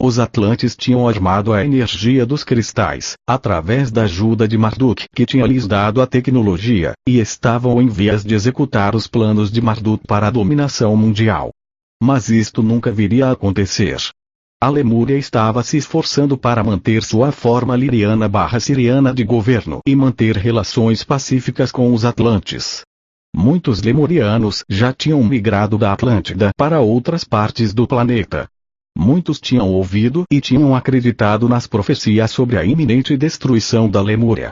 Os Atlantes tinham armado a energia dos cristais, através da ajuda de Marduk, que tinha lhes dado a tecnologia, e estavam em vias de executar os planos de Marduk para a dominação mundial. Mas isto nunca viria a acontecer. A Lemúria estava se esforçando para manter sua forma liriana/siriana de governo e manter relações pacíficas com os Atlantes. Muitos lemurianos já tinham migrado da Atlântida para outras partes do planeta. Muitos tinham ouvido e tinham acreditado nas profecias sobre a iminente destruição da Lemúria.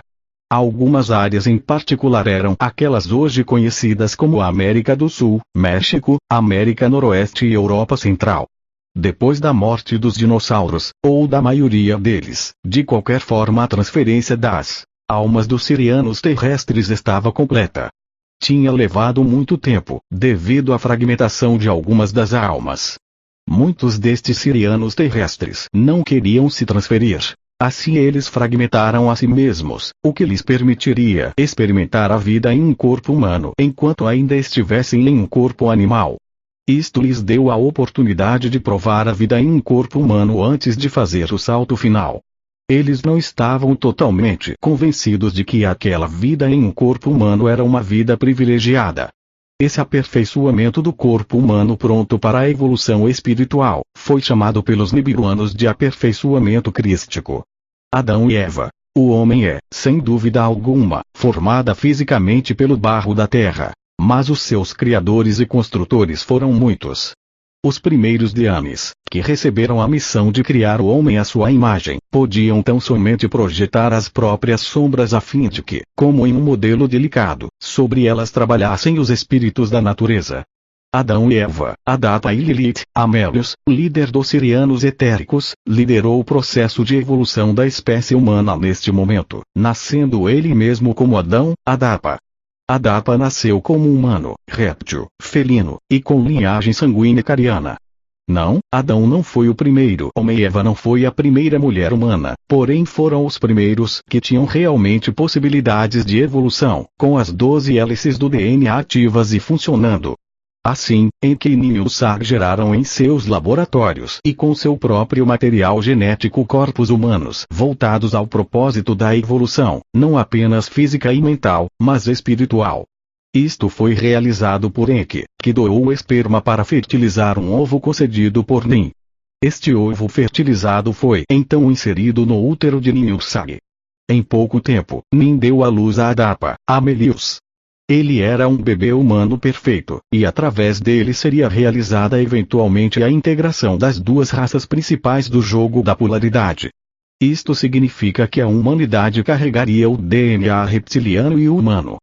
Algumas áreas em particular eram aquelas hoje conhecidas como América do Sul, México, América Noroeste e Europa Central. Depois da morte dos dinossauros, ou da maioria deles, de qualquer forma a transferência das almas dos sirianos terrestres estava completa. Tinha levado muito tempo, devido à fragmentação de algumas das almas. Muitos destes sirianos terrestres não queriam se transferir. Assim eles fragmentaram a si mesmos, o que lhes permitiria experimentar a vida em um corpo humano enquanto ainda estivessem em um corpo animal. Isto lhes deu a oportunidade de provar a vida em um corpo humano antes de fazer o salto final. Eles não estavam totalmente convencidos de que aquela vida em um corpo humano era uma vida privilegiada. Esse aperfeiçoamento do corpo humano pronto para a evolução espiritual foi chamado pelos nibiruanos de aperfeiçoamento crístico. Adão e Eva. O homem é, sem dúvida alguma, formada fisicamente pelo barro da terra. Mas os seus criadores e construtores foram muitos. Os primeiros Deanes, que receberam a missão de criar o homem à sua imagem, podiam tão somente projetar as próprias sombras a fim de que, como em um modelo delicado, sobre elas trabalhassem os espíritos da natureza. Adão e Eva, Adapa e Lilith, Amélios, líder dos sirianos etéricos, liderou o processo de evolução da espécie humana neste momento, nascendo ele mesmo como Adão, Adapa. Adapa nasceu como humano, réptil, felino, e com linhagem sanguínea cariana. Não, Adão não foi o primeiro homem e Eva não foi a primeira mulher humana, porém foram os primeiros que tinham realmente possibilidades de evolução, com as 12 hélices do DNA ativas e funcionando. Assim, Enkidu e Usag geraram em seus laboratórios e com seu próprio material genético corpos humanos voltados ao propósito da evolução, não apenas física e mental, mas espiritual. Isto foi realizado por Enki, que doou o esperma para fertilizar um ovo concedido por Nin. Este ovo fertilizado foi então inserido no útero de Nin e Usag. Em pouco tempo, Nin deu à luz a Adapa, Amélios. Ele era um bebê humano perfeito, e através dele seria realizada eventualmente a integração das duas raças principais do jogo da polaridade. Isto significa que a humanidade carregaria o DNA reptiliano e humano.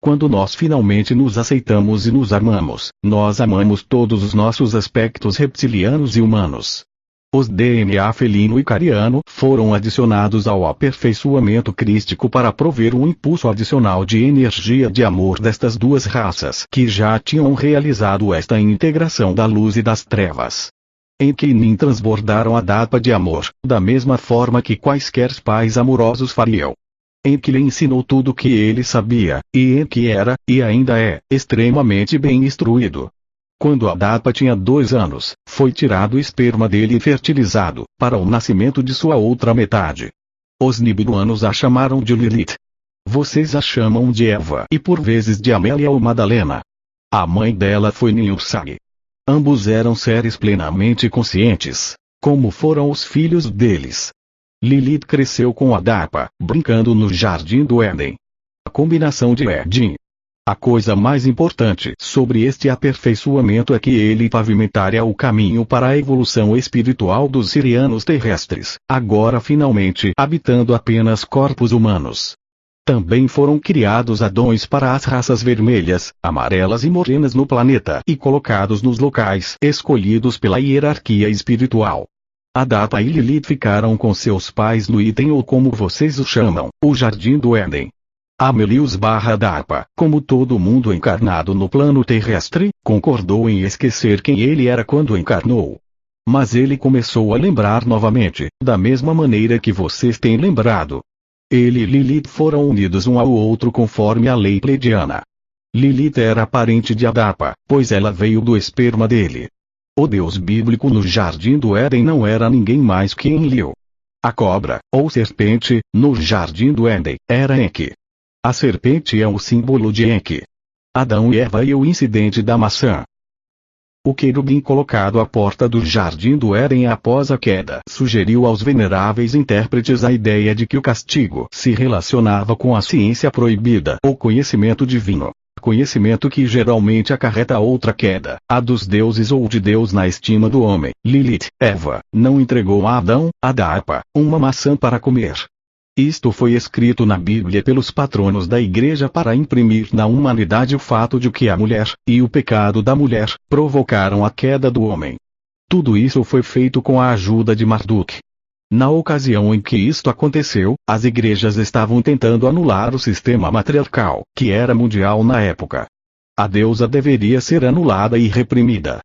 Quando nós finalmente nos aceitamos e nos amamos, nós amamos todos os nossos aspectos reptilianos e humanos. Os DNA felino e cariano foram adicionados ao aperfeiçoamento crístico para prover um impulso adicional de energia de amor destas duas raças que já tinham realizado esta integração da luz e das trevas. Enki e Nin transbordaram a Adapa de amor, da mesma forma que quaisquer pais amorosos fariam. Enki lhe ensinou tudo o que ele sabia, e Enki era, e ainda é, extremamente bem instruído. Quando Adapa tinha 2 anos, foi tirado o esperma dele e fertilizado, para o nascimento de sua outra metade. Os nibiruanos a chamaram de Lilith. Vocês a chamam de Eva e por vezes de Amélia ou Madalena. A mãe dela foi Nin e Usag. Ambos eram seres plenamente conscientes, como foram os filhos deles. Lilith cresceu com Adapa, brincando no jardim do Éden. A combinação de Éden. A coisa mais importante sobre este aperfeiçoamento é que ele pavimentaria o caminho para a evolução espiritual dos sirianos terrestres, agora finalmente habitando apenas corpos humanos. Também foram criados adões para as raças vermelhas, amarelas e morenas no planeta e colocados nos locais escolhidos pela hierarquia espiritual. Adapa e Lilith ficaram com seus pais no Iden ou como vocês o chamam, o Jardim do Éden. Amélios/Adapa, como todo mundo encarnado no plano terrestre, concordou em esquecer quem ele era quando encarnou. Mas ele começou a lembrar novamente, da mesma maneira que vocês têm lembrado. Ele e Lilith foram unidos um ao outro conforme a lei pleiadiana. Lilith era parente de Adapa, pois ela veio do esperma dele. O Deus bíblico no jardim do Éden não era ninguém mais que Enlil. A cobra, ou serpente, no jardim do Éden, era Enki. A serpente é o símbolo de Enki. Adão e Eva e o incidente da maçã. O querubim colocado à porta do jardim do Éden após a queda sugeriu aos veneráveis intérpretes a ideia de que o castigo se relacionava com a ciência proibida ou conhecimento divino. Conhecimento que geralmente acarreta outra queda, a dos deuses ou de Deus na estima do homem. Lilith, Eva, não entregou a Adão, Adapa, uma maçã para comer. Isto foi escrito na Bíblia pelos patronos da Igreja para imprimir na humanidade o fato de que a mulher, e o pecado da mulher, provocaram a queda do homem. Tudo isso foi feito com a ajuda de Marduk. Na ocasião em que isto aconteceu, as igrejas estavam tentando anular o sistema matriarcal, que era mundial na época. A deusa deveria ser anulada e reprimida.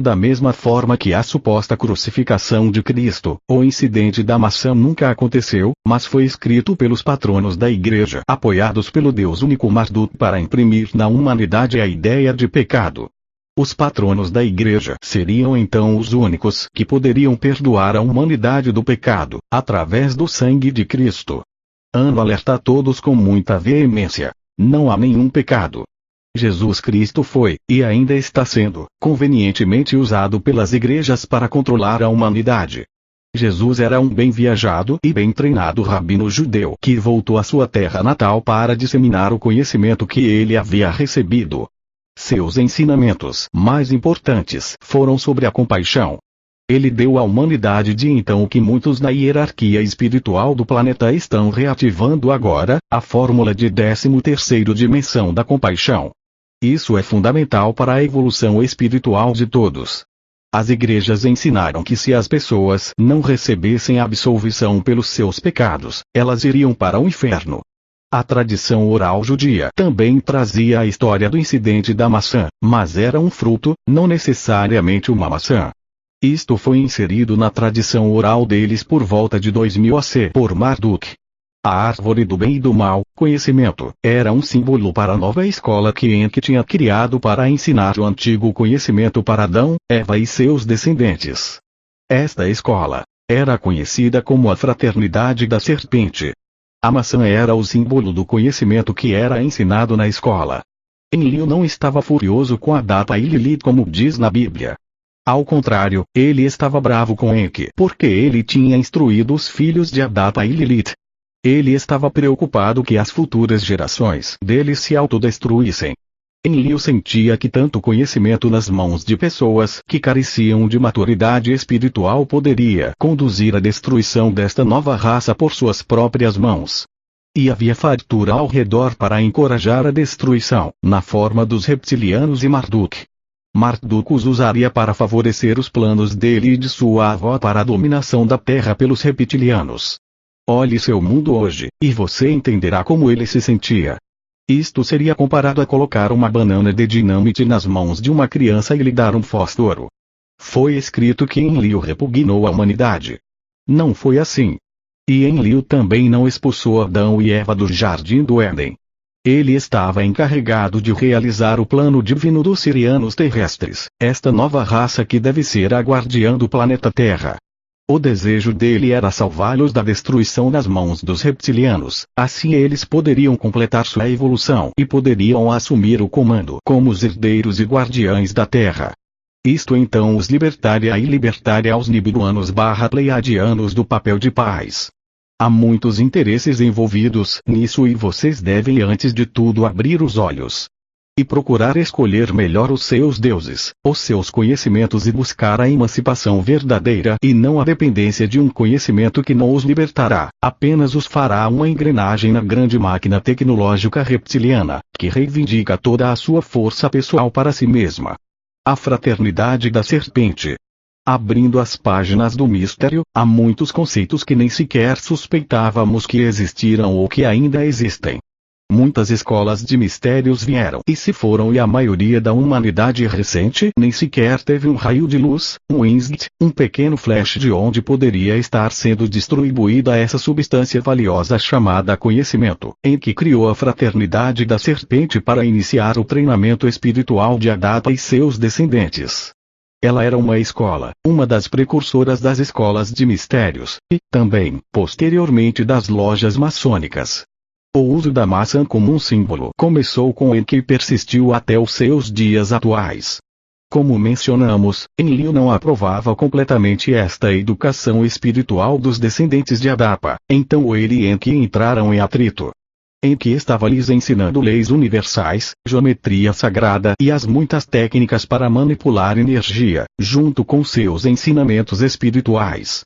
Da mesma forma que a suposta crucificação de Cristo, o incidente da maçã nunca aconteceu, mas foi escrito pelos patronos da igreja, apoiados pelo Deus único Marduk para imprimir na humanidade a ideia de pecado. Os patronos da igreja seriam então os únicos que poderiam perdoar a humanidade do pecado, através do sangue de Cristo. Ano alerta a todos com muita veemência: não há nenhum pecado. Jesus Cristo foi, e ainda está sendo, convenientemente usado pelas igrejas para controlar a humanidade. Jesus era um bem viajado e bem treinado rabino judeu que voltou à sua terra natal para disseminar o conhecimento que ele havia recebido. Seus ensinamentos mais importantes foram sobre a compaixão. Ele deu à humanidade de então o que muitos na hierarquia espiritual do planeta estão reativando agora, a fórmula de 13ª dimensão da compaixão. Isso é fundamental para a evolução espiritual de todos. As igrejas ensinaram que se as pessoas não recebessem absolvição pelos seus pecados, elas iriam para o inferno. A tradição oral judia também trazia a história do incidente da maçã, mas era um fruto, não necessariamente uma maçã. Isto foi inserido na tradição oral deles por volta de 2000 AC por Marduk. A árvore do bem e do mal, conhecimento, era um símbolo para a nova escola que Enki tinha criado para ensinar o antigo conhecimento para Adão, Eva e seus descendentes. Esta escola era conhecida como a fraternidade da serpente. A maçã era o símbolo do conhecimento que era ensinado na escola. Enlil não estava furioso com Adapa e Lilith como diz na Bíblia. Ao contrário, ele estava bravo com Enki porque ele tinha instruído os filhos de Adapa e Lilith. Ele estava preocupado que as futuras gerações deles se autodestruíssem. Enlil sentia que tanto conhecimento nas mãos de pessoas que careciam de maturidade espiritual poderia conduzir à destruição desta nova raça por suas próprias mãos. E havia fartura ao redor para encorajar a destruição, na forma dos reptilianos e Marduk. Marduk os usaria para favorecer os planos dele e de sua avó para a dominação da Terra pelos reptilianos. Olhe seu mundo hoje, e você entenderá como ele se sentia. Isto seria comparado a colocar uma banana de dinamite nas mãos de uma criança e lhe dar um fósforo. Foi escrito que Enlil repugnou a humanidade. Não foi assim. E Enlil também não expulsou Adão e Eva do jardim do Éden. Ele estava encarregado de realizar o plano divino dos sirianos terrestres, esta nova raça que deve ser a guardiã do planeta Terra. O desejo dele era salvá-los da destruição nas mãos dos reptilianos, assim eles poderiam completar sua evolução e poderiam assumir o comando como os herdeiros e guardiães da Terra. Isto então os libertaria e libertaria aos nibiruanos/pleiadianos do papel de pais. Há muitos interesses envolvidos nisso e vocês devem antes de tudo abrir os olhos. E procurar escolher melhor os seus deuses, os seus conhecimentos e buscar a emancipação verdadeira e não a dependência de um conhecimento que não os libertará, apenas os fará uma engrenagem na grande máquina tecnológica reptiliana, que reivindica toda a sua força pessoal para si mesma. A fraternidade da serpente. Abrindo as páginas do mistério, há muitos conceitos que nem sequer suspeitávamos que existiram ou que ainda existem. Muitas escolas de mistérios vieram e se foram e a maioria da humanidade recente nem sequer teve um raio de luz, um instant, um pequeno flash de onde poderia estar sendo distribuída essa substância valiosa chamada conhecimento, em que criou a fraternidade da serpente para iniciar o treinamento espiritual de Adapa e seus descendentes. Ela era uma escola, uma das precursoras das escolas de mistérios, e, também, posteriormente das lojas maçônicas. O uso da maçã como um símbolo começou com Enki e persistiu até os seus dias atuais. Como mencionamos, Enlil não aprovava completamente esta educação espiritual dos descendentes de Adapa, então ele e Enki entraram em atrito. Enki estava lhes ensinando leis universais, geometria sagrada e as muitas técnicas para manipular energia, junto com seus ensinamentos espirituais.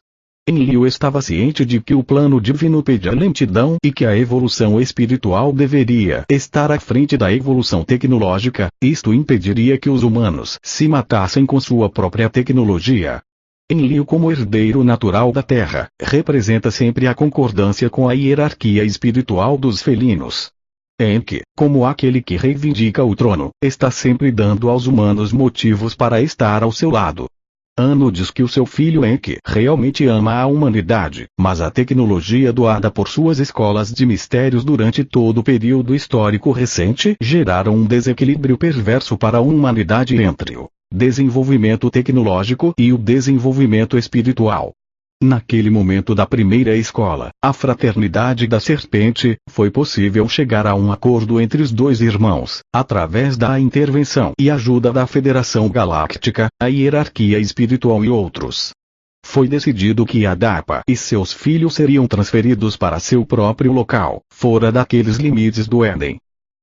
Enlil estava ciente de que o plano divino pedia lentidão e que a evolução espiritual deveria estar à frente da evolução tecnológica, isto impediria que os humanos se matassem com sua própria tecnologia. Enlil, como herdeiro natural da Terra, representa sempre a concordância com a hierarquia espiritual dos felinos. Enki, como aquele que reivindica o trono, está sempre dando aos humanos motivos para estar ao seu lado. Anu diz que o seu filho Enki realmente ama a humanidade, mas a tecnologia doada por suas escolas de mistérios durante todo o período histórico recente geraram um desequilíbrio perverso para a humanidade entre o desenvolvimento tecnológico e o desenvolvimento espiritual. Naquele momento da primeira escola, a Fraternidade da Serpente, foi possível chegar a um acordo entre os dois irmãos, através da intervenção e ajuda da Federação Galáctica, a hierarquia espiritual e outros. Foi decidido que Adapa e seus filhos seriam transferidos para seu próprio local, fora daqueles limites do Éden.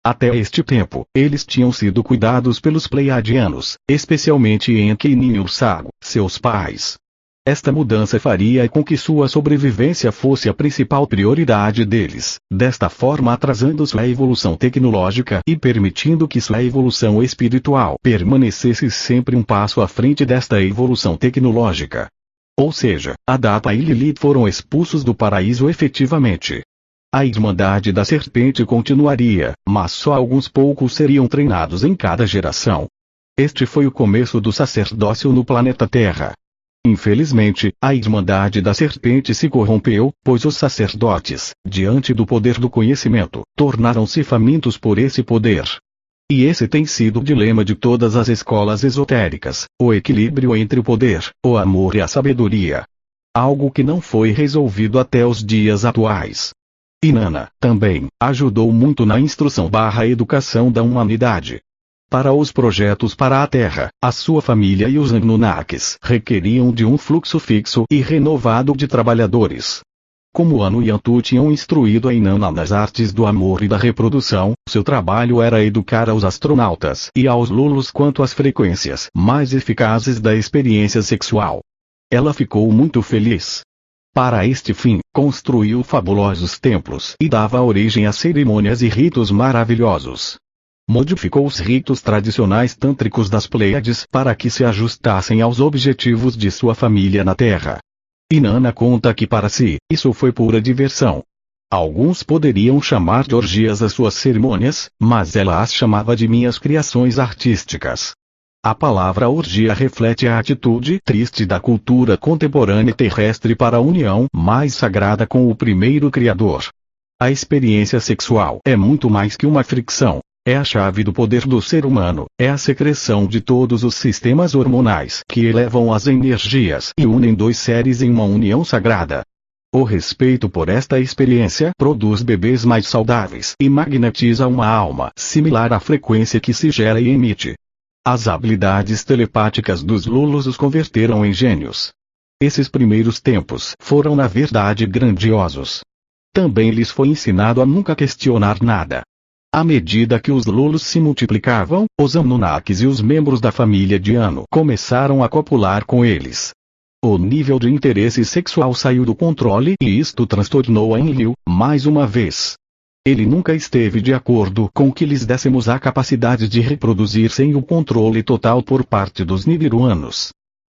Até este tempo, eles tinham sido cuidados pelos Pleiadianos, especialmente Enki e Ninhursag, seus pais. Esta mudança faria com que sua sobrevivência fosse a principal prioridade deles, desta forma atrasando sua evolução tecnológica e permitindo que sua evolução espiritual permanecesse sempre um passo à frente desta evolução tecnológica. Ou seja, Adapa e Lilith foram expulsos do paraíso efetivamente. A Irmandade da Serpente continuaria, mas só alguns poucos seriam treinados em cada geração. Este foi o começo do sacerdócio no planeta Terra. Infelizmente, a Irmandade da Serpente se corrompeu, pois os sacerdotes, diante do poder do conhecimento, tornaram-se famintos por esse poder. E esse tem sido o dilema de todas as escolas esotéricas, o equilíbrio entre o poder, o amor e a sabedoria. Algo que não foi resolvido até os dias atuais. Inanna, também, ajudou muito na instrução/educação da humanidade. Para os projetos para a Terra, a sua família e os Anunnakis requeriam de um fluxo fixo e renovado de trabalhadores. Como Anu e Antu tinham instruído a Inanna nas artes do amor e da reprodução, seu trabalho era educar aos astronautas e aos Lulus quanto às frequências mais eficazes da experiência sexual. Ela ficou muito feliz. Para este fim, construiu fabulosos templos e dava origem a cerimônias e ritos maravilhosos. Modificou os ritos tradicionais tântricos das Pleiades para que se ajustassem aos objetivos de sua família na Terra. Inanna conta que para si, isso foi pura diversão. Alguns poderiam chamar de orgias as suas cerimônias, mas ela as chamava de minhas criações artísticas. A palavra orgia reflete a atitude triste da cultura contemporânea terrestre para a união mais sagrada com o primeiro Criador. A experiência sexual é muito mais que uma fricção. É a chave do poder do ser humano, é a secreção de todos os sistemas hormonais que elevam as energias e unem dois seres em uma união sagrada. O respeito por esta experiência produz bebês mais saudáveis e magnetiza uma alma similar à frequência que se gera e emite. As habilidades telepáticas dos Lulus os converteram em gênios. Esses primeiros tempos foram na verdade grandiosos. Também lhes foi ensinado a nunca questionar nada. À medida que os Lulus se multiplicavam, os Anunnakis e os membros da família de Anu começaram a copular com eles. O nível de interesse sexual saiu do controle e isto transtornou a Enlil, mais uma vez. Ele nunca esteve de acordo com que lhes dessemos a capacidade de reproduzir sem o controle total por parte dos Nibiruanos.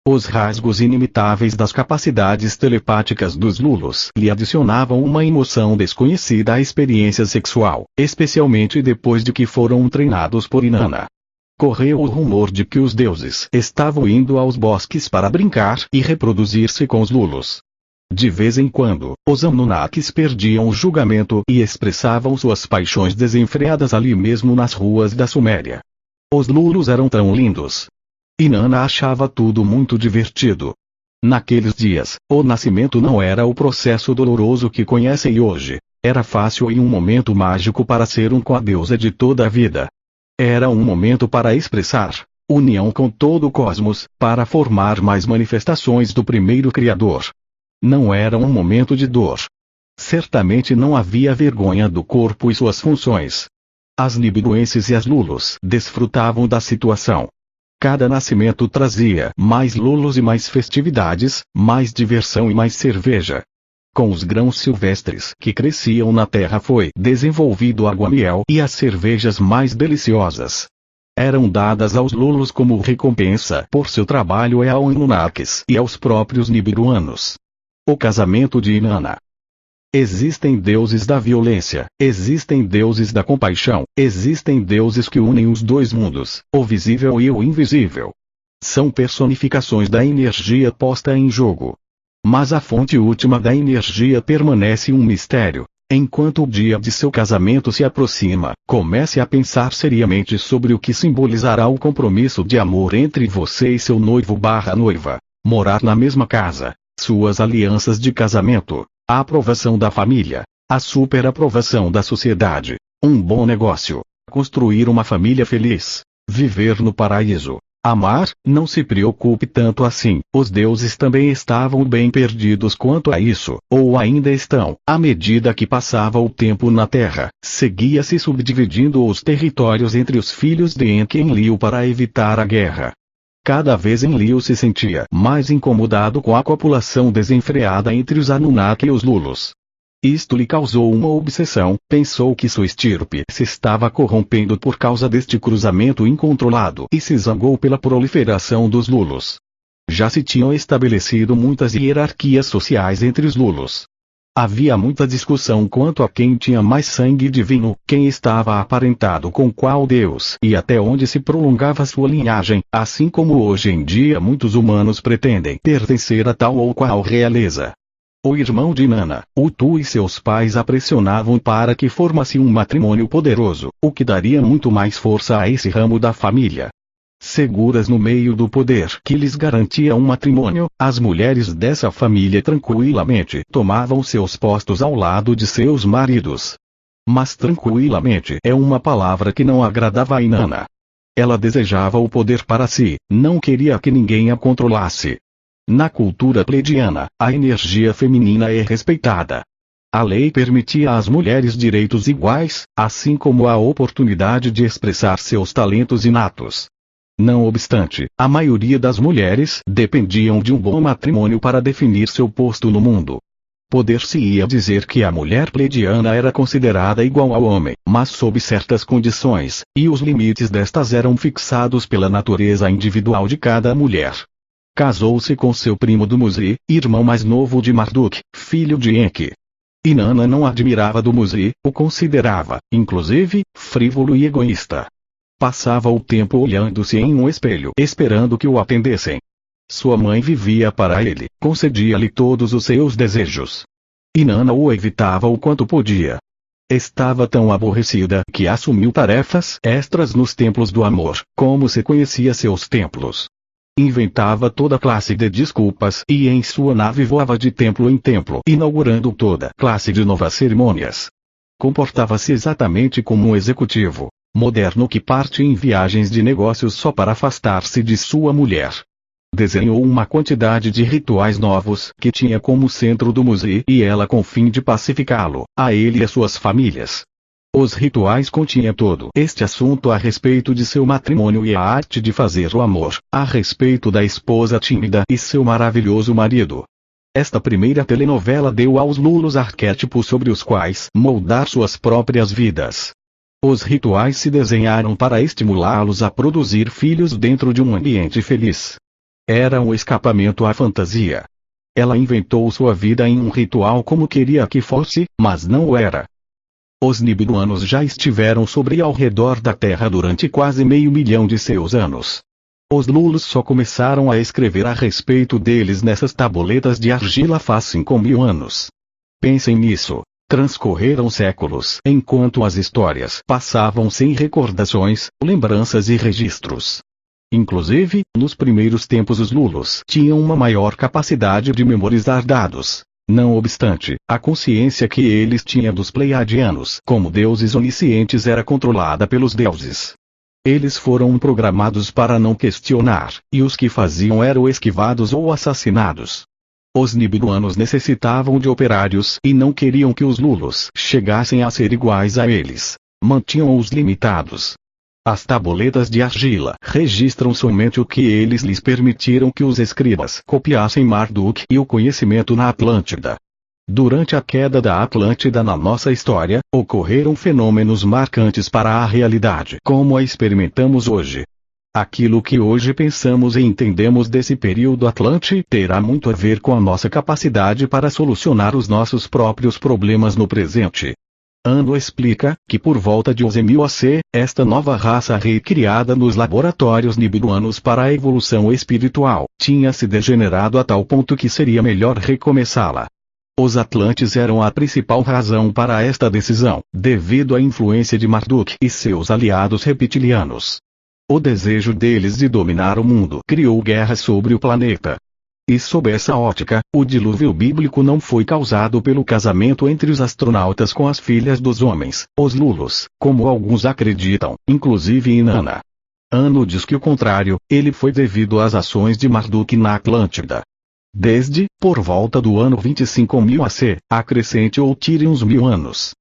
Os rasgos inimitáveis das capacidades telepáticas dos Lulus lhe adicionavam uma emoção desconhecida à experiência sexual, especialmente depois de que foram treinados por Inanna. Correu o rumor de que os deuses estavam indo aos bosques para brincar e reproduzir-se com os Lulus. De vez em quando, os Anunnakis perdiam o julgamento e expressavam suas paixões desenfreadas ali mesmo nas ruas da Suméria. Os Lulus eram tão lindos. Inanna achava tudo muito divertido. Naqueles dias, o nascimento não era o processo doloroso que conhecem hoje. Era fácil e um momento mágico para ser um com a deusa de toda a vida. Era um momento para expressar união com todo o cosmos, para formar mais manifestações do primeiro Criador. Não era um momento de dor. Certamente não havia vergonha do corpo e suas funções. As nibiruenses e as lulos desfrutavam da situação. Cada nascimento trazia mais lulos e mais festividades, mais diversão e mais cerveja. Com os grãos silvestres que cresciam na terra foi desenvolvido aguamiel e as cervejas mais deliciosas. Eram dadas aos lulos como recompensa por seu trabalho e aos Anunnakis e aos próprios nibiruanos. O casamento de Inanna. Existem deuses da violência, existem deuses da compaixão, existem deuses que unem os dois mundos, o visível e o invisível. São personificações da energia posta em jogo. Mas a fonte última da energia permanece um mistério. Enquanto o dia de seu casamento se aproxima, comece a pensar seriamente sobre o que simbolizará o compromisso de amor entre você e seu noivo/noiva. Morar na mesma casa, suas alianças de casamento, a aprovação da família, a superaprovação da sociedade, um bom negócio, construir uma família feliz, viver no paraíso, amar. Não se preocupe tanto assim. Os deuses também estavam bem perdidos quanto a isso, ou ainda estão. À medida que passava o tempo na Terra, seguia-se subdividindo os territórios entre os filhos de Enki e Enlil para evitar a guerra. Cada vez Enlil se sentia mais incomodado com a copulação desenfreada entre os Anunnaki e os Lulos. Isto lhe causou uma obsessão, pensou que sua estirpe se estava corrompendo por causa deste cruzamento incontrolado e se zangou pela proliferação dos Lulos. Já se tinham estabelecido muitas hierarquias sociais entre os Lulos. Havia muita discussão quanto a quem tinha mais sangue divino, quem estava aparentado com qual deus e até onde se prolongava sua linhagem, assim como hoje em dia muitos humanos pretendem pertencer a tal ou qual realeza. O irmão de Inanna, Utu e seus pais a pressionavam para que formasse um matrimônio poderoso, o que daria muito mais força a esse ramo da família. Seguras no meio do poder que lhes garantia um matrimônio, as mulheres dessa família tranquilamente tomavam seus postos ao lado de seus maridos. Mas tranquilamente é uma palavra que não agradava a Inanna. Ela desejava o poder para si, não queria que ninguém a controlasse. Na cultura pleiadiana, a energia feminina é respeitada. A lei permitia às mulheres direitos iguais, assim como a oportunidade de expressar seus talentos inatos. Não obstante, a maioria das mulheres dependiam de um bom matrimônio para definir seu posto no mundo. Poder-se-ia dizer que a mulher pleiadiana era considerada igual ao homem, mas sob certas condições, e os limites destas eram fixados pela natureza individual de cada mulher. Casou-se com seu primo Dumuzi, irmão mais novo de Marduk, filho de Enki. Inanna não admirava Dumuzi, o considerava, inclusive, frívolo e egoísta. Passava o tempo olhando-se em um espelho, esperando que o atendessem. Sua mãe vivia para ele, concedia-lhe todos os seus desejos. Inanna o evitava o quanto podia. Estava tão aborrecida que assumiu tarefas extras nos templos do amor, como se conhecia seus templos. Inventava toda classe de desculpas e em sua nave voava de templo em templo, inaugurando toda classe de novas cerimônias. Comportava-se exatamente como um executivo moderno que parte em viagens de negócios só para afastar-se de sua mulher. Desenhou uma quantidade de rituais novos que tinha como centro Dumuzi e ela com fim de pacificá-lo, a ele e as suas famílias. Os rituais continham todo este assunto a respeito de seu matrimônio e a arte de fazer o amor, a respeito da esposa tímida e seu maravilhoso marido. Esta primeira telenovela deu aos Lulos arquétipos sobre os quais moldar suas próprias vidas. Os rituais se desenharam para estimulá-los a produzir filhos dentro de um ambiente feliz. Era um escapamento à fantasia. Ela inventou sua vida em um ritual como queria que fosse, mas não o era. Os nibiruanos já estiveram sobre e ao redor da Terra durante quase 500 mil de seus anos. Os Lulos só começaram a escrever a respeito deles nessas tabuletas de argila faz 5.000 anos. Pensem nisso. Transcorreram séculos enquanto as histórias passavam sem recordações, lembranças e registros. Inclusive, nos primeiros tempos os Lulos tinham uma maior capacidade de memorizar dados. Não obstante, a consciência que eles tinham dos Pleiadianos como deuses oniscientes era controlada pelos deuses. Eles foram programados para não questionar, e os que faziam eram esquivados ou assassinados. Os Nibiruanos necessitavam de operários e não queriam que os Lulos chegassem a ser iguais a eles. Mantinham-os limitados. As tabuletas de argila registram somente o que eles lhes permitiram que os escribas copiassem Marduk e o conhecimento na Atlântida. Durante a queda da Atlântida na nossa história, ocorreram fenômenos marcantes para a realidade como a experimentamos hoje. Aquilo que hoje pensamos e entendemos desse período Atlante terá muito a ver com a nossa capacidade para solucionar os nossos próprios problemas no presente. Ano explica que por volta de 11.000 AC, esta nova raça recriada nos laboratórios nibiruanos para a evolução espiritual, tinha se degenerado a tal ponto que seria melhor recomeçá-la. Os Atlantes eram a principal razão para esta decisão, devido à influência de Marduk e seus aliados reptilianos. O desejo deles de dominar o mundo criou guerra sobre o planeta. E sob essa ótica, o dilúvio bíblico não foi causado pelo casamento entre os astronautas com as filhas dos homens, os Lulos, como alguns acreditam, inclusive Inanna. Ano diz que o contrário, ele foi devido às ações de Marduk na Atlântida. Desde, por volta do ano 25.000 AC, acrescente ou tire uns 1000 anos.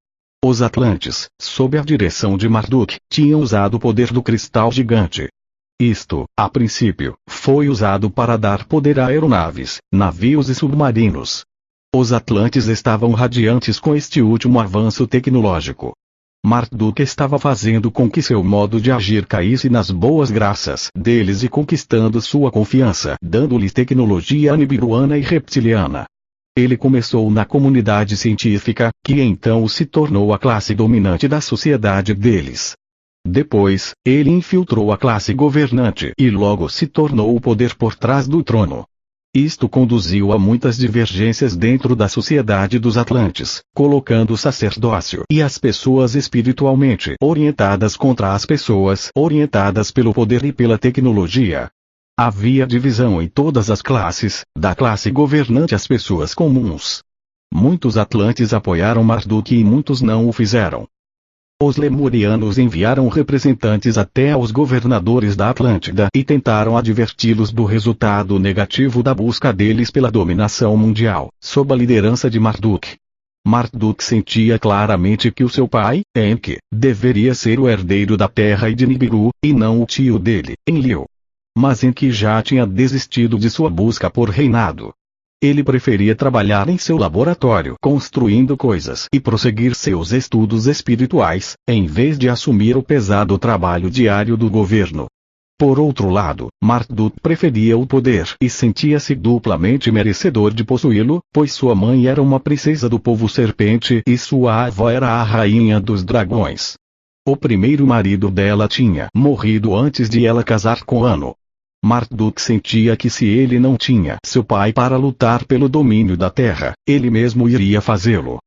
Os Atlantes, sob a direção de Marduk, tinham usado o poder do cristal gigante. Isto, a princípio, foi usado para dar poder a aeronaves, navios e submarinos. Os Atlantes estavam radiantes com este último avanço tecnológico. Marduk estava fazendo com que seu modo de agir caísse nas boas graças deles e conquistando sua confiança, dando-lhes tecnologia nibiruana e reptiliana. Ele começou na comunidade científica, que então se tornou a classe dominante da sociedade deles. Depois, ele infiltrou a classe governante e logo se tornou o poder por trás do trono. Isto conduziu a muitas divergências dentro da sociedade dos Atlantes, colocando o sacerdócio e as pessoas espiritualmente orientadas contra as pessoas orientadas pelo poder e pela tecnologia. Havia divisão em todas as classes, da classe governante às pessoas comuns. Muitos Atlantes apoiaram Marduk e muitos não o fizeram. Os lemurianos enviaram representantes até aos governadores da Atlântida e tentaram adverti-los do resultado negativo da busca deles pela dominação mundial, sob a liderança de Marduk. Marduk sentia claramente que o seu pai, Enki, deveria ser o herdeiro da terra e de Nibiru, e não o tio dele, Enlil. Mas Enki já tinha desistido de sua busca por reinado. Ele preferia trabalhar em seu laboratório construindo coisas e prosseguir seus estudos espirituais, em vez de assumir o pesado trabalho diário do governo. Por outro lado, Marduk preferia o poder e sentia-se duplamente merecedor de possuí-lo, pois sua mãe era uma princesa do povo serpente e sua avó era a rainha dos dragões. O primeiro marido dela tinha morrido antes de ela casar com Anu. Marduk sentia que se ele não tinha seu pai para lutar pelo domínio da terra, ele mesmo iria fazê-lo.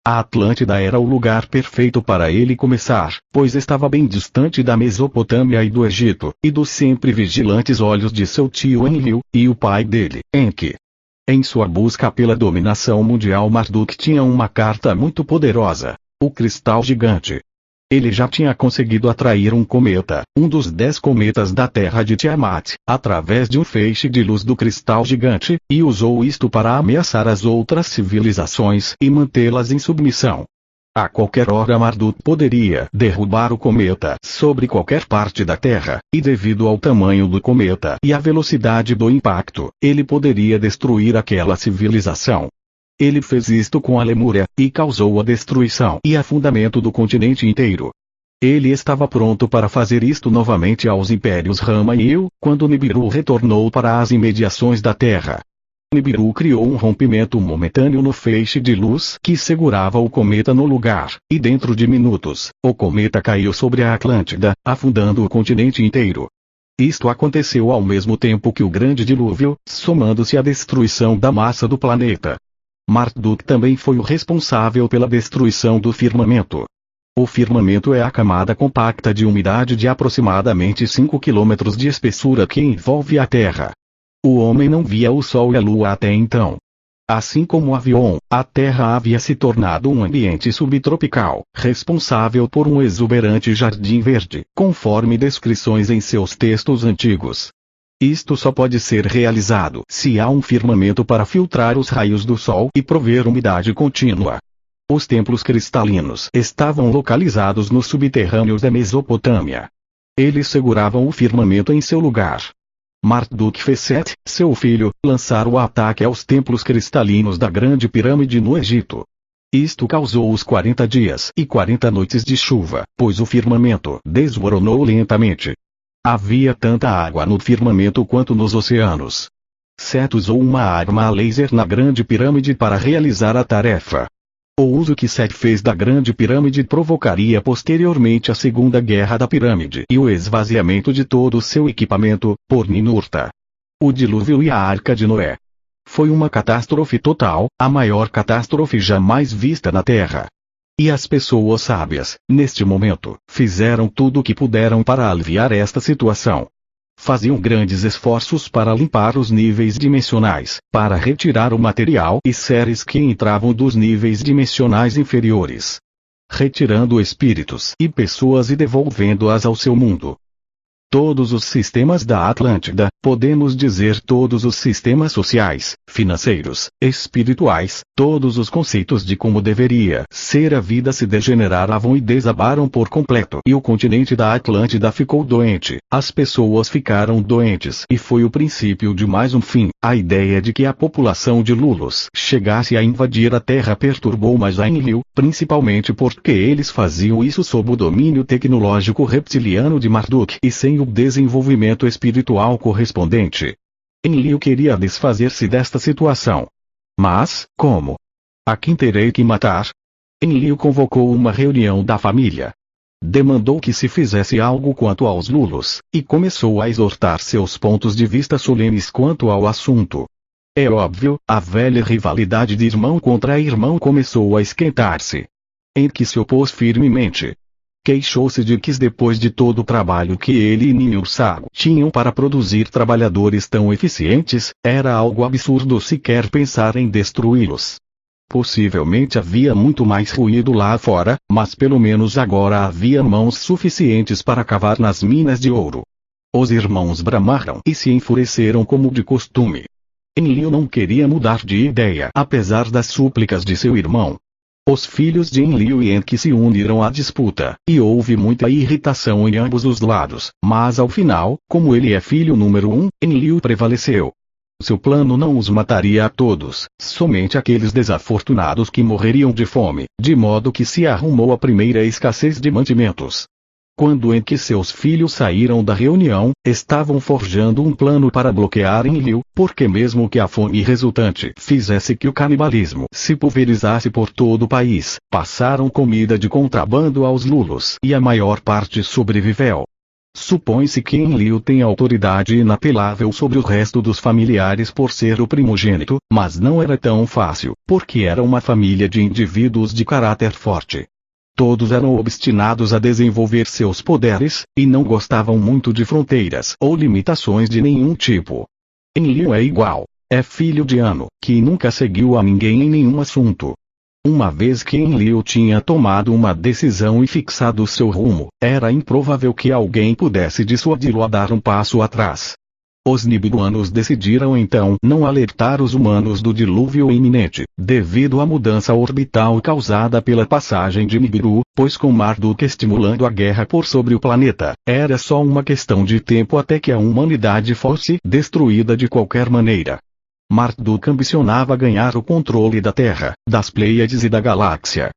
A Atlântida era o lugar perfeito para ele começar, pois estava bem distante da Mesopotâmia e do Egito, e dos sempre vigilantes olhos de seu tio Enlil, e o pai dele, Enki. Em sua busca pela dominação mundial Marduk tinha uma carta muito poderosa, o cristal gigante. Ele já tinha conseguido atrair um cometa, um dos 10 cometas da Terra de Tiamat, através de um feixe de luz do cristal gigante, e usou isto para ameaçar as outras civilizações e mantê-las em submissão. A qualquer hora Marduk poderia derrubar o cometa sobre qualquer parte da Terra, e devido ao tamanho do cometa e à velocidade do impacto, ele poderia destruir aquela civilização. Ele fez isto com a Lemúria, e causou a destruição e afundamento do continente inteiro. Ele estava pronto para fazer isto novamente aos impérios Rama e Il, quando Nibiru retornou para as imediações da Terra. Nibiru criou um rompimento momentâneo no feixe de luz que segurava o cometa no lugar, e dentro de minutos, o cometa caiu sobre a Atlântida, afundando o continente inteiro. Isto aconteceu ao mesmo tempo que o grande dilúvio, somando-se à destruição da massa do planeta. Marduk também foi o responsável pela destruição do firmamento. O firmamento é a camada compacta de umidade de aproximadamente 5 km de espessura que envolve a Terra. O homem não via o Sol e a Lua até então. Assim como o avião, a Terra havia se tornado um ambiente subtropical, responsável por um exuberante jardim verde, conforme descrições em seus textos antigos. Isto só pode ser realizado se há um firmamento para filtrar os raios do Sol e prover umidade contínua. Os templos cristalinos estavam localizados nos subterrâneos da Mesopotâmia. Eles seguravam o firmamento em seu lugar. Marduk-Feset, seu filho, lançaram o ataque aos templos cristalinos da Grande Pirâmide no Egito. Isto causou os 40 dias e 40 noites de chuva, pois o firmamento desmoronou lentamente. Havia tanta água no firmamento quanto nos oceanos. Set usou uma arma a laser na Grande Pirâmide para realizar a tarefa. O uso que Set fez da Grande Pirâmide provocaria posteriormente a Segunda Guerra da Pirâmide e o esvaziamento de todo o seu equipamento, por Ninurta. O dilúvio e a Arca de Noé. Foi uma catástrofe total, a maior catástrofe jamais vista na Terra. E as pessoas sábias, neste momento, fizeram tudo o que puderam para aliviar esta situação. Faziam grandes esforços para limpar os níveis dimensionais, para retirar o material e seres que entravam dos níveis dimensionais inferiores. Retirando espíritos e pessoas e devolvendo-as ao seu mundo. Todos os sistemas da Atlântida, podemos dizer todos os sistemas sociais, financeiros, espirituais, todos os conceitos de como deveria ser a vida se degeneraram e desabaram por completo. E o continente da Atlântida ficou doente, as pessoas ficaram doentes e foi o princípio de mais um fim. A ideia de que a população de Lulos chegasse a invadir a Terra perturbou mais a Enlil, principalmente porque eles faziam isso sob o domínio tecnológico reptiliano de Marduk e sem o desenvolvimento espiritual correspondente. Enlil queria desfazer-se desta situação. Mas, como? A quem terei que matar? Enlil convocou uma reunião da família. Demandou que se fizesse algo quanto aos Lulos, e começou a exortar seus pontos de vista solenes quanto ao assunto. É óbvio, a velha rivalidade de irmão contra irmão começou a esquentar-se. Enki se opôs firmemente. Queixou-se de que depois de todo o trabalho que ele e Ninhursag tinham para produzir trabalhadores tão eficientes, era algo absurdo sequer pensar em destruí-los. Possivelmente havia muito mais ruído lá fora, mas pelo menos agora havia mãos suficientes para cavar nas minas de ouro. Os irmãos bramaram e se enfureceram como de costume. Enlil não queria mudar de ideia apesar das súplicas de seu irmão. Os filhos de Enlil e Enki se uniram à disputa, e houve muita irritação em ambos os lados, mas ao final, como ele é filho número 1, Enlil prevaleceu. Seu plano não os mataria a todos, somente aqueles desafortunados que morreriam de fome, de modo que se arrumou a primeira escassez de mantimentos. Quando Enki e seus filhos saíram da reunião, estavam forjando um plano para bloquear Enlil, porque mesmo que a fome resultante fizesse que o canibalismo se pulverizasse por todo o país, passaram comida de contrabando aos Lulos e a maior parte sobreviveu. Supõe-se que Enlil tem autoridade inapelável sobre o resto dos familiares por ser o primogênito, mas não era tão fácil, porque era uma família de indivíduos de caráter forte. Todos eram obstinados a desenvolver seus poderes, e não gostavam muito de fronteiras ou limitações de nenhum tipo. Enlil é igual. É filho de Anu, que nunca seguiu a ninguém em nenhum assunto. Uma vez que Enlil tinha tomado uma decisão e fixado seu rumo, era improvável que alguém pudesse dissuadi-lo a dar um passo atrás. Os Nibiruanos decidiram então não alertar os humanos do dilúvio iminente, devido à mudança orbital causada pela passagem de Nibiru, pois com Marduk estimulando a guerra por sobre o planeta, era só uma questão de tempo até que a humanidade fosse destruída de qualquer maneira. Marduk ambicionava ganhar o controle da Terra, das Pleiades e da galáxia.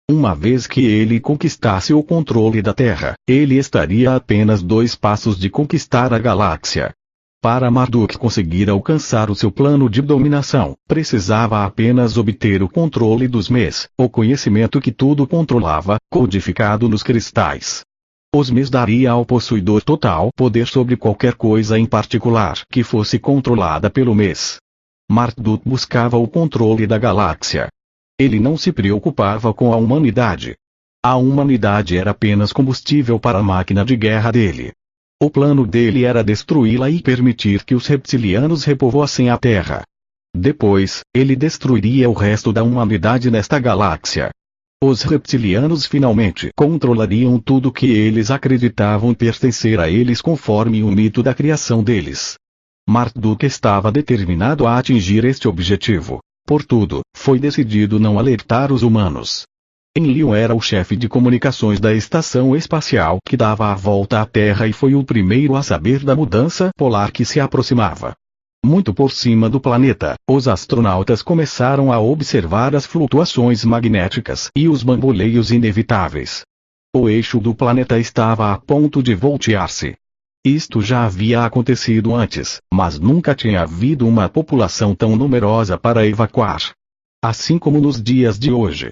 Uma vez que ele conquistasse o controle da Terra, ele estaria a apenas 2 passos de conquistar a galáxia. Para Marduk conseguir alcançar o seu plano de dominação, precisava apenas obter o controle dos Mes, o conhecimento que tudo controlava, codificado nos cristais. Os Mes daria ao possuidor total poder sobre qualquer coisa em particular que fosse controlada pelo Mes. Marduk buscava o controle da galáxia. Ele não se preocupava com a humanidade. A humanidade era apenas combustível para a máquina de guerra dele. O plano dele era destruí-la e permitir que os reptilianos repovoassem a Terra. Depois, ele destruiria o resto da humanidade nesta galáxia. Os reptilianos finalmente controlariam tudo que eles acreditavam pertencer a eles conforme o mito da criação deles. Marduk estava determinado a atingir este objetivo. Portudo, foi decidido não alertar os humanos. Enlil era o chefe de comunicações da estação espacial que dava a volta à Terra e foi o primeiro a saber da mudança polar que se aproximava. Muito por cima do planeta, os astronautas começaram a observar as flutuações magnéticas e os bamboleios inevitáveis. O eixo do planeta estava a ponto de voltear-se. Isto já havia acontecido antes, mas nunca tinha havido uma população tão numerosa para evacuar. Assim como nos dias de hoje.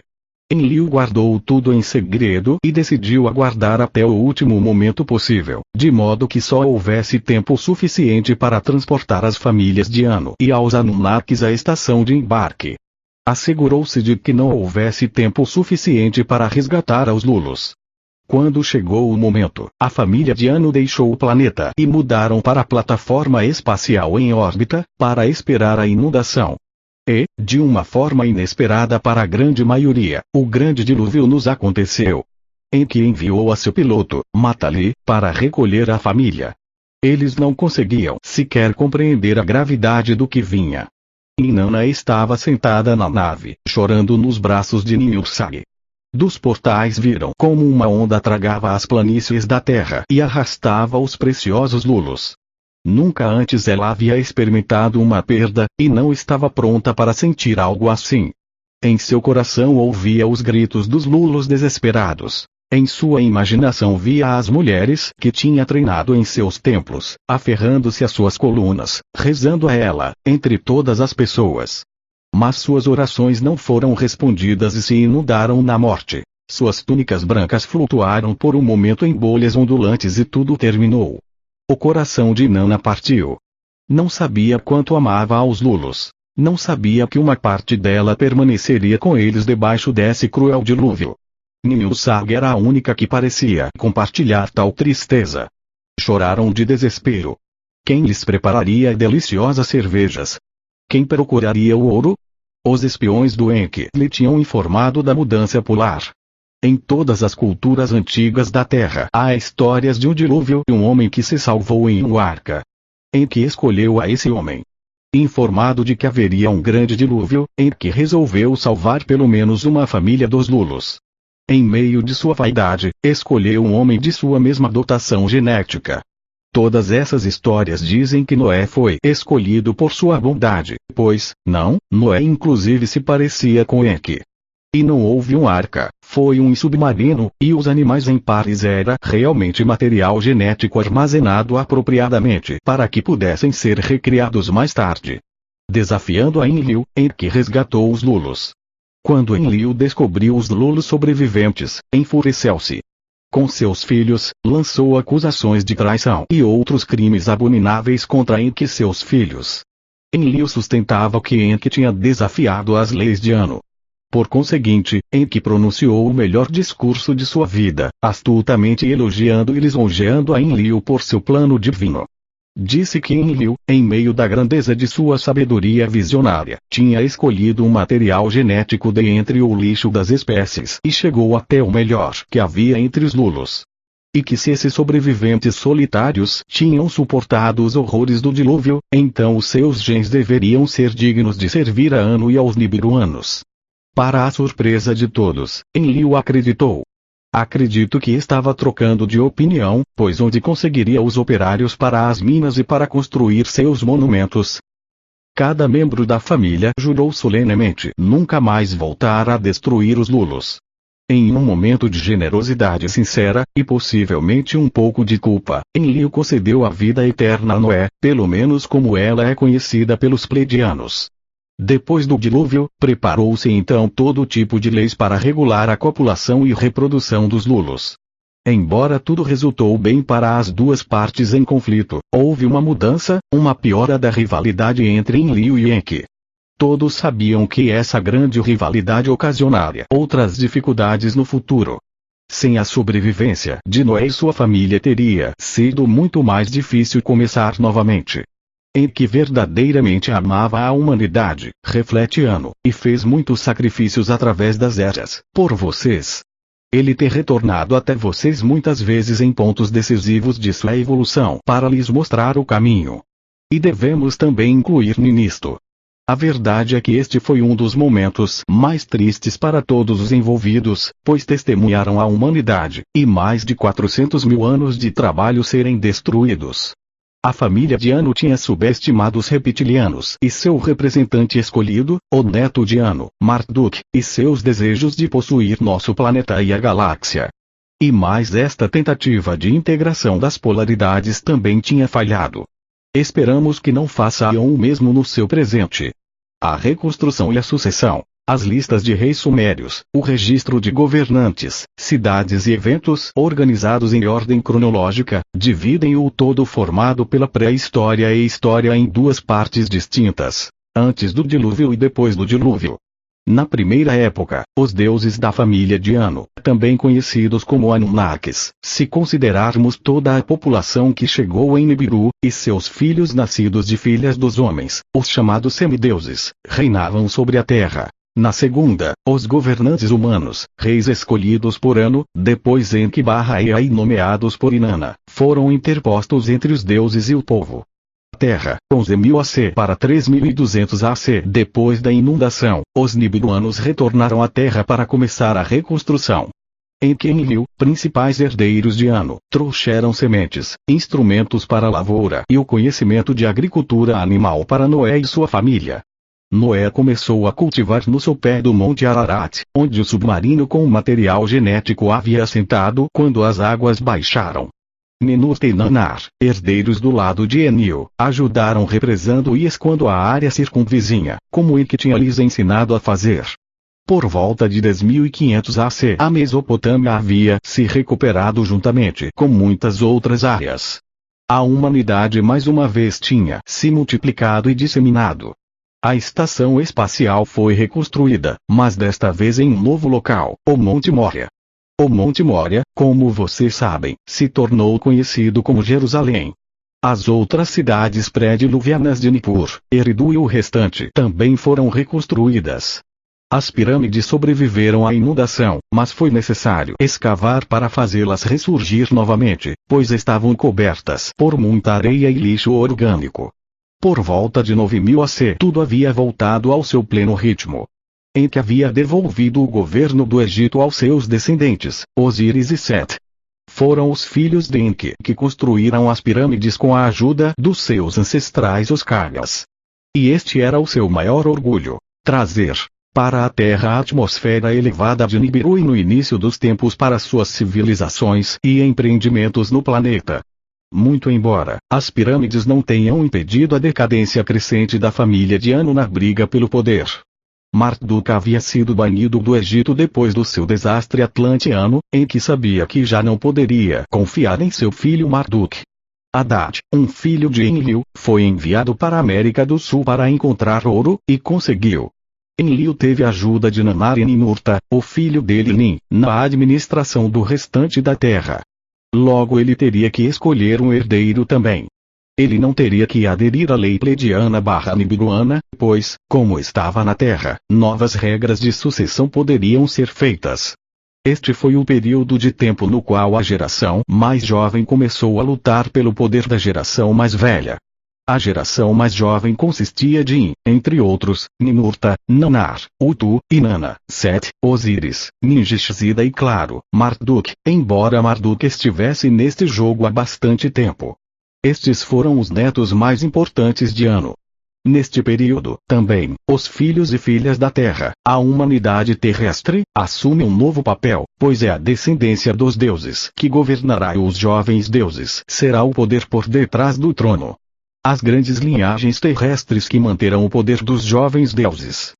Enlil guardou tudo em segredo e decidiu aguardar até o último momento possível, de modo que só houvesse tempo suficiente para transportar as famílias de Anu e aos Anunnakis à estação de embarque. Assegurou-se de que não houvesse tempo suficiente para resgatar aos Lulos. Quando chegou o momento, a família de Anu deixou o planeta e mudaram para a plataforma espacial em órbita, para esperar a inundação. E, de uma forma inesperada para a grande maioria, o grande dilúvio nos aconteceu. Enki enviou a seu piloto, Matali, para recolher a família. Eles não conseguiam sequer compreender a gravidade do que vinha. Inanna estava sentada na nave, chorando nos braços de Ninhursag. Dos portais viram como uma onda tragava as planícies da terra e arrastava os preciosos Lulos. Nunca antes ela havia experimentado uma perda, e não estava pronta para sentir algo assim. Em seu coração ouvia os gritos dos Lulos desesperados. Em sua imaginação via as mulheres que tinha treinado em seus templos, aferrando-se às suas colunas, rezando a ela, entre todas as pessoas. Mas suas orações não foram respondidas e se inundaram na morte. Suas túnicas brancas flutuaram por um momento em bolhas ondulantes e tudo terminou. O coração de Inanna partiu. Não sabia quanto amava aos Lulos. Não sabia que uma parte dela permaneceria com eles debaixo desse cruel dilúvio. Ninhursag era a única que parecia compartilhar tal tristeza. Choraram de desespero. Quem lhes prepararia deliciosas cervejas? Quem procuraria o ouro? Os espiões do Enki lhe tinham informado da mudança polar. Em todas as culturas antigas da Terra há histórias de um dilúvio e um homem que se salvou em uma arca. Enki escolheu a esse homem. Informado de que haveria um grande dilúvio, Enki resolveu salvar pelo menos uma família dos Lulos. Em meio de sua vaidade, escolheu um homem de sua mesma dotação genética. Todas essas histórias dizem que Noé foi escolhido por sua bondade, pois, Noé inclusive se parecia com Enki. E não houve uma arca, foi um submarino, e os animais em pares era realmente material genético armazenado apropriadamente para que pudessem ser recriados mais tarde. Desafiando a Enlil, Enki resgatou os Lulos. Quando Enlil descobriu os Lulos sobreviventes, enfureceu-se. Com seus filhos, lançou acusações de traição e outros crimes abomináveis contra Enki e seus filhos. Enlil sustentava que Enki tinha desafiado as leis de Anu. Por conseguinte, Enki pronunciou o melhor discurso de sua vida, astutamente elogiando e lisonjeando a Enlil por seu plano divino. Disse que Enlil, em meio da grandeza de sua sabedoria visionária, tinha escolhido um material genético de entre o lixo das espécies e chegou até o melhor que havia entre os Lulos. E que se esses sobreviventes solitários tinham suportado os horrores do dilúvio, então os seus genes deveriam ser dignos de servir a Anu e aos Nibiruanos. Para a surpresa de todos, Enlil acreditou. Acredito que estava trocando de opinião, pois onde conseguiria os operários para as minas e para construir seus monumentos? Cada membro da família jurou solenemente nunca mais voltar a destruir os Lulos. Em um momento de generosidade sincera, e possivelmente um pouco de culpa, Enlil concedeu a vida eterna a Noé, pelo menos como ela é conhecida pelos Pleiadianos. Depois do dilúvio, preparou-se então todo tipo de leis para regular a copulação e reprodução dos Lulos. Embora tudo resultou bem para as duas partes em conflito, houve uma mudança, uma piora da rivalidade entre Enlil e Enki. Todos sabiam que essa grande rivalidade ocasionaria outras dificuldades no futuro. Sem a sobrevivência de Noé e sua família teria sido muito mais difícil começar novamente. Em que verdadeiramente amava a humanidade, reflete Ano, e fez muitos sacrifícios através das eras, por vocês. Ele ter retornado até vocês muitas vezes em pontos decisivos de sua evolução para lhes mostrar o caminho. E devemos também incluir nisto. A verdade é que este foi um dos momentos mais tristes para todos os envolvidos, pois testemunharam a humanidade, e mais de 400 mil anos de trabalho serem destruídos. A família de Ano tinha subestimado os reptilianos e seu representante escolhido, o neto de Ano, Marduk, e seus desejos de possuir nosso planeta e a galáxia. E mais esta tentativa de integração das polaridades também tinha falhado. Esperamos que não façam o mesmo no seu presente. A reconstrução e a sucessão, as listas de reis sumérios, o registro de governantes, cidades e eventos organizados em ordem cronológica, dividem o todo formado pela pré-história e história em duas partes distintas, antes do dilúvio e depois do dilúvio. Na primeira época, os deuses da família de Ano, também conhecidos como Anunnakis, se considerarmos toda a população que chegou em Nibiru, e seus filhos nascidos de filhas dos homens, os chamados semideuses, reinavam sobre a terra. Na segunda, os governantes humanos, reis escolhidos por Ano, depois Enki/Ea e nomeados por Inanna, foram interpostos entre os deuses e o povo. Terra, 11.000 AC para 3.200 AC. Depois da inundação, os nibiruanos retornaram à Terra para começar a reconstrução. Enki e Enlil, principais herdeiros de Ano, trouxeram sementes, instrumentos para a lavoura e o conhecimento de agricultura animal para Noé e sua família. Noé começou a cultivar no sopé do Monte Ararat, onde o submarino com material genético havia assentado quando as águas baixaram. Ninurta e Nanar, herdeiros do lado de Enlil, ajudaram represando e escoando a área circunvizinha, como Enki tinha lhes ensinado a fazer. Por volta de 10.500 AC, a Mesopotâmia havia se recuperado juntamente com muitas outras áreas. A humanidade mais uma vez tinha se multiplicado e disseminado. A estação espacial foi reconstruída, mas desta vez em um novo local, o Monte Moria. O Monte Moria, como vocês sabem, se tornou conhecido como Jerusalém. As outras cidades pré-diluvianas de Nippur, Eridu e o restante também foram reconstruídas. As pirâmides sobreviveram à inundação, mas foi necessário escavar para fazê-las ressurgir novamente, pois estavam cobertas por muita areia e lixo orgânico. Por volta de 9.000 AC tudo havia voltado ao seu pleno ritmo. Enki havia devolvido o governo do Egito aos seus descendentes, Osíris e Set. Foram os filhos de Enki que construíram as pirâmides com a ajuda dos seus ancestrais os Kagas. E este era o seu maior orgulho, trazer para a Terra a atmosfera elevada de Nibiru e no início dos tempos para suas civilizações e empreendimentos no planeta. Muito embora as pirâmides não tenham impedido a decadência crescente da família de Ano na briga pelo poder. Marduk havia sido banido do Egito depois do seu desastre atlanteano, em que sabia que já não poderia confiar em seu filho Marduk. Haddad, um filho de Enlil, foi enviado para a América do Sul para encontrar ouro, e conseguiu. Enlil teve a ajuda de Nanar e Ninurta, o filho dele Nin, na administração do restante da terra. Logo ele teria que escolher um herdeiro também. Ele não teria que aderir à lei pleiadiana/nibiruana, pois, como estava na Terra, novas regras de sucessão poderiam ser feitas. Este foi o período de tempo no qual a geração mais jovem começou a lutar pelo poder da geração mais velha. A geração mais jovem consistia de, entre outros, Ninurta, Nanar, Utu, Inanna, Set, Osíris, Ninjishzida e claro, Marduk, embora Marduk estivesse neste jogo há bastante tempo. Estes foram os netos mais importantes de Ano. Neste período, também, os filhos e filhas da Terra, a humanidade terrestre, assume um novo papel, pois é a descendência dos deuses que governará e os jovens deuses será o poder por detrás do trono. As grandes linhagens terrestres que manterão o poder dos jovens deuses.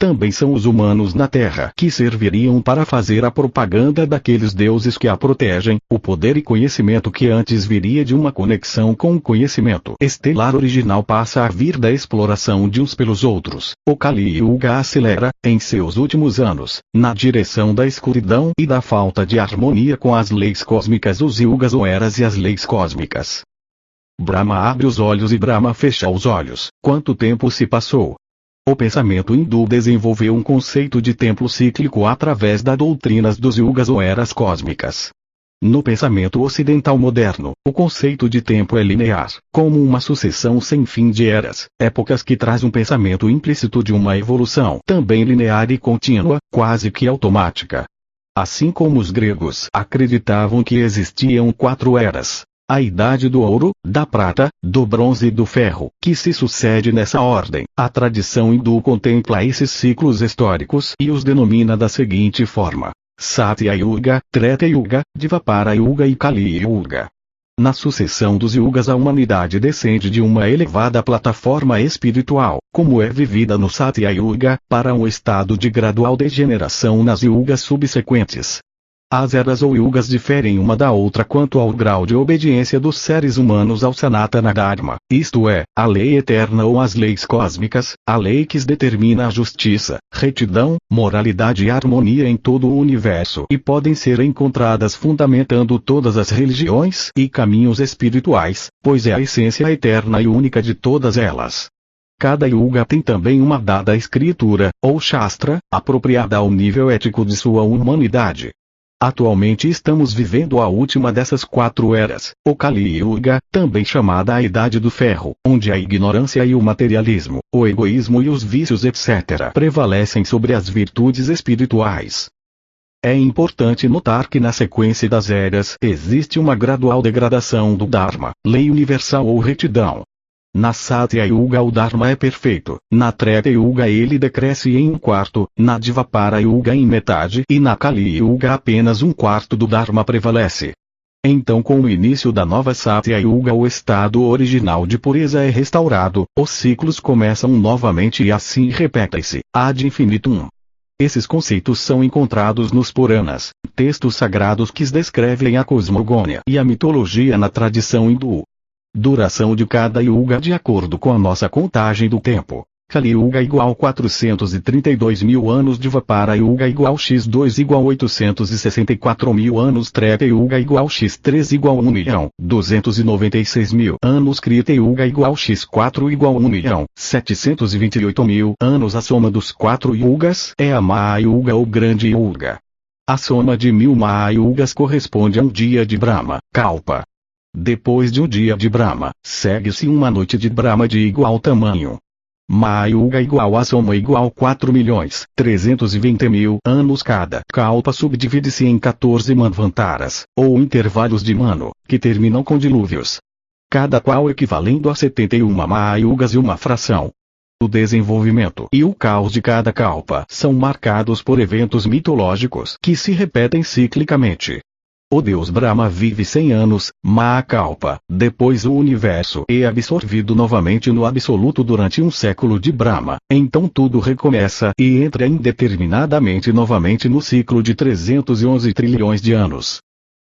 também são os humanos na Terra que serviriam para fazer a propaganda daqueles deuses que a protegem, o poder e conhecimento que antes viria de uma conexão com o conhecimento estelar original passa a vir da exploração de uns pelos outros. O Kali Yuga acelera, em seus últimos anos, na direção da escuridão e da falta de harmonia com as leis cósmicas, os Yugas ou eras e as leis cósmicas. Brahma abre os olhos e Brahma fecha os olhos. Quanto tempo se passou? O pensamento hindu desenvolveu um conceito de tempo cíclico através das doutrinas dos Yugas ou eras cósmicas. No pensamento ocidental moderno, o conceito de tempo é linear, como uma sucessão sem fim de eras, épocas que traz um pensamento implícito de uma evolução também linear e contínua, quase que automática. Assim como os gregos acreditavam que existiam 4 eras: a idade do ouro, da prata, do bronze e do ferro, que se sucede nessa ordem. A tradição hindu contempla esses ciclos históricos e os denomina da seguinte forma: Satya Yuga, Treta Yuga, Dvapara Yuga e Kali Yuga. Na sucessão dos yugas a humanidade descende de uma elevada plataforma espiritual, como é vivida no Satya Yuga, para um estado de gradual degeneração nas yugas subsequentes. As eras ou yugas diferem uma da outra quanto ao grau de obediência dos seres humanos ao Sanatana Dharma, isto é, a lei eterna ou as leis cósmicas, a lei que determina a justiça, retidão, moralidade e harmonia em todo o universo e podem ser encontradas fundamentando todas as religiões e caminhos espirituais, pois é a essência eterna e única de todas elas. Cada yuga tem também uma dada escritura, ou Shastra, apropriada ao nível ético de sua humanidade. Atualmente estamos vivendo a última dessas 4 eras, o Kali Yuga, também chamada a Idade do Ferro, onde a ignorância e o materialismo, o egoísmo e os vícios etc. prevalecem sobre as virtudes espirituais. É importante notar que na sequência das eras existe uma gradual degradação do Dharma, lei universal ou retidão. Na Satya Yuga o Dharma é perfeito, na Treta Yuga ele decresce em 1/4, na Dvapara Yuga em metade e na Kali Yuga apenas 1/4 do Dharma prevalece. Então com o início da nova Satya Yuga o estado original de pureza é restaurado, os ciclos começam novamente e assim repetem-se, ad infinitum. Esses conceitos são encontrados nos Puranas, textos sagrados que descrevem a cosmogonia e a mitologia na tradição hindu. Duração de cada yuga de acordo com a nossa contagem do tempo. Kali Yuga igual 432 mil anos, Dvapara Yuga igual x2 igual 864 mil anos, Treta Yuga igual x3 igual 1.296.000 anos, Krita Yuga igual x4 igual 1.728.000 anos. A soma dos 4 yugas é a Maha Yuga ou Grande Yuga. A soma de 1000 Maha Yugas corresponde a um dia de Brahma, Kalpa. Depois de um dia de Brahma, segue-se uma noite de Brahma de igual tamanho. Maha Yuga igual a soma igual 4.320.000 anos. Cada Kalpa subdivide-se em 14 Manvantaras, ou intervalos de Manu, que terminam com dilúvios. Cada qual equivalendo a 71 Maha Yugas e uma fração. O desenvolvimento e o caos de cada Kalpa são marcados por eventos mitológicos que se repetem ciclicamente. O deus Brahma vive 100 anos, Mahakalpa, depois o universo é absorvido novamente no absoluto durante um século de Brahma, então tudo recomeça e entra indeterminadamente novamente no ciclo de 311 trilhões de anos.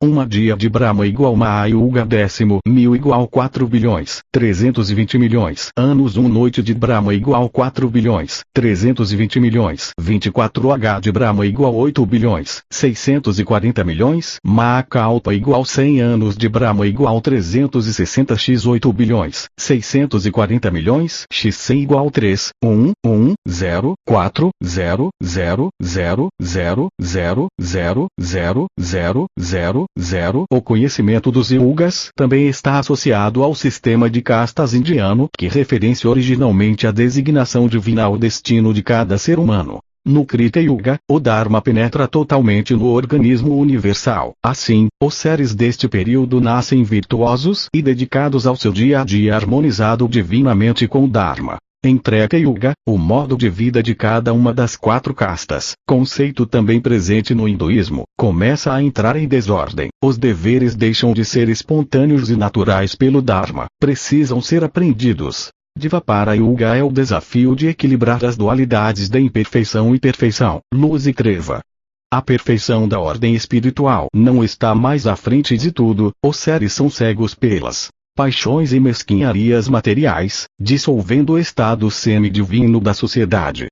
Uma dia de Brahma igual Maha Yuga 10.000 igual 4.320.000.000 anos. Uma noite de Brahma igual 4.320.000.000. 24 H de Brahma igual 8.640.000.000. Mahakalpa igual 100 anos de Brahma igual 360 x 8.640.000.000. x 100 igual 3, 1, 1, 0, 4, 0, 0, 0, 0, 0, 0, 0, 0, 0, 0. O conhecimento dos yugas também está associado ao sistema de castas indiano, que referencia originalmente a designação divina ao destino de cada ser humano. No Krita Yuga, o Dharma penetra totalmente no organismo universal. Assim, os seres deste período nascem virtuosos e dedicados ao seu dia a dia harmonizado divinamente com o Dharma. Em Treta Yuga, o modo de vida de cada uma das 4 castas, conceito também presente no hinduísmo, começa a entrar em desordem. Os deveres deixam de ser espontâneos e naturais pelo Dharma, precisam ser aprendidos. Dvapara Yuga é o desafio de equilibrar as dualidades da imperfeição e perfeição, luz e treva. A perfeição da ordem espiritual não está mais à frente de tudo, os seres são cegos pelas paixões e mesquinharias materiais, dissolvendo o estado semidivino da sociedade.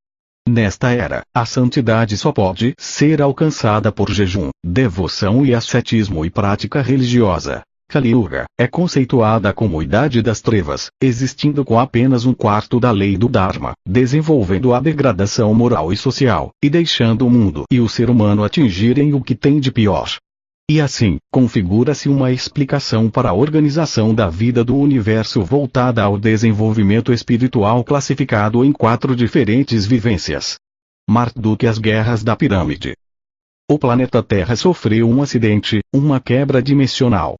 Nesta era, a santidade só pode ser alcançada por jejum, devoção e ascetismo e prática religiosa. Kali Yuga é conceituada como idade das trevas, existindo com apenas um quarto da lei do Dharma, desenvolvendo a degradação moral e social, e deixando o mundo e o ser humano atingirem o que tem de pior. E assim, configura-se uma explicação para a organização da vida do universo voltada ao desenvolvimento espiritual classificado em 4 diferentes vivências. Marduk e as guerras da pirâmide. O planeta Terra sofreu um acidente, uma quebra dimensional.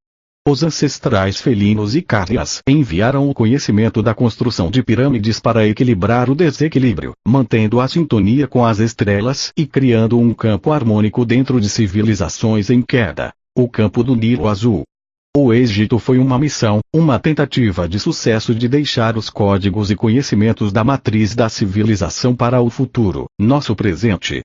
Os ancestrais felinos e cárias enviaram o conhecimento da construção de pirâmides para equilibrar o desequilíbrio, mantendo a sintonia com as estrelas e criando um campo harmônico dentro de civilizações em queda, o campo do Nilo Azul. O Egito foi uma missão, uma tentativa de sucesso de deixar os códigos e conhecimentos da matriz da civilização para o futuro, nosso presente.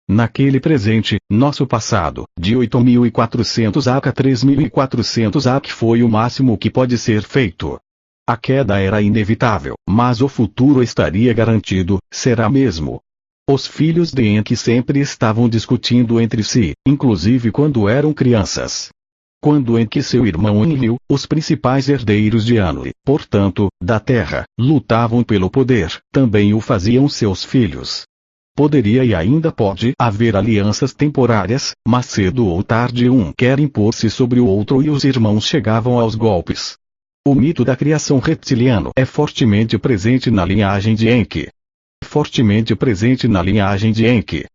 Naquele presente, nosso passado, de 8.400 a 3.400 a que foi o máximo que pode ser feito. A queda era inevitável, mas o futuro estaria garantido, será mesmo. Os filhos de Enki sempre estavam discutindo entre si, inclusive quando eram crianças. Quando Enki e seu irmão Enlil, os principais herdeiros de Anu, portanto, da Terra, lutavam pelo poder, também o faziam seus filhos. Poderia e ainda pode haver alianças temporárias, mas cedo ou tarde um quer impor-se sobre o outro e os irmãos chegavam aos golpes. O mito da criação reptiliano é fortemente presente na linhagem de Enki. Fortemente presente na linhagem de Enki.